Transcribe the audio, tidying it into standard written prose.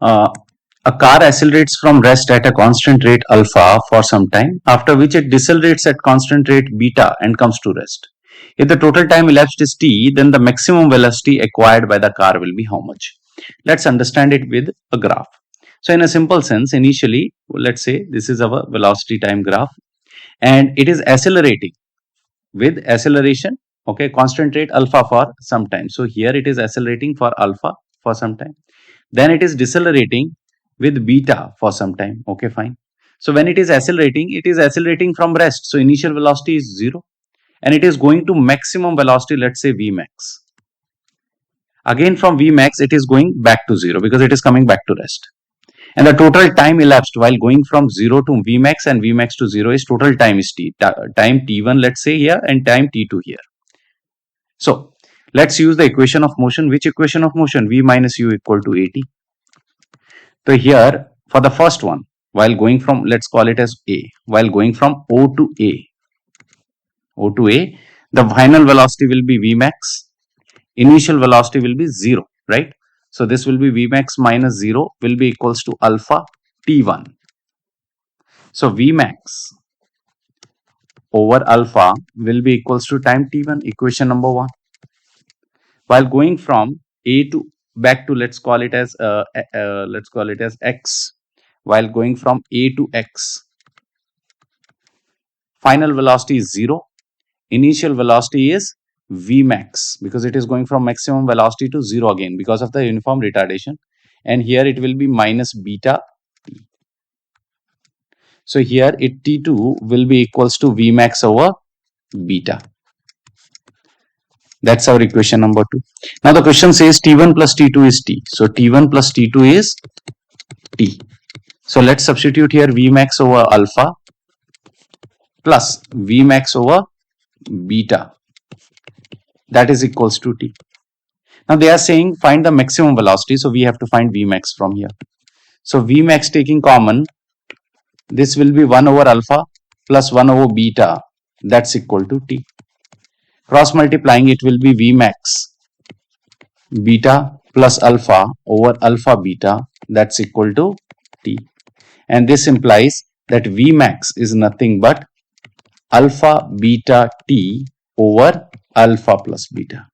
Uh, a car accelerates from rest at a constant rate alpha for some time, after which it decelerates at constant rate beta and comes to rest. If the total time elapsed is t, then the maximum velocity acquired by the car will be how much? Let's understand it with a graph. So in a simple sense, initially, let's say this is our velocity time graph, and it is accelerating with acceleration, okay, constant rate alpha for some time. So here it is accelerating for alpha for some time. Then it is decelerating with beta for some time. Okay, fine. So when it is accelerating from rest. So initial velocity is 0 and it is going to maximum velocity, let's say Vmax. Again from Vmax, it is going back to 0 because it is coming back to rest. And the total time elapsed while going from 0 to Vmax and Vmax to 0 is total time is t. Time t1, let's say here, and time t2 here. So let's use the equation of motion. Which equation of motion? V minus u equal to at. So here for the first one, while going from, let's call it as A, while going from O to A, the final velocity will be Vmax, initial velocity will be 0, right? So this will be Vmax minus 0 will be equals to alpha t1. So Vmax over alpha will be equals to time t1, equation number 1. While going from A to back to, let's call it as x, while going from A to x, final velocity is 0, initial velocity is Vmax because it is going from maximum velocity to 0 again because of the uniform retardation, and here it will be minus beta t. So here it t2 will be equals to Vmax over beta. That's our equation number 2. Now the question says t1 plus t2 is t. So t1 plus t2 is t. So let's substitute here Vmax over alpha plus Vmax over beta. That is equals to t. Now they are saying find the maximum velocity. So we have to find Vmax from here. So Vmax taking common, this will be 1 over alpha plus 1 over beta. That's equal to t. Cross multiplying, it will be Vmax beta plus alpha over alpha beta. That's equal to t. And this implies that Vmax is nothing but alpha beta t over alpha plus beta.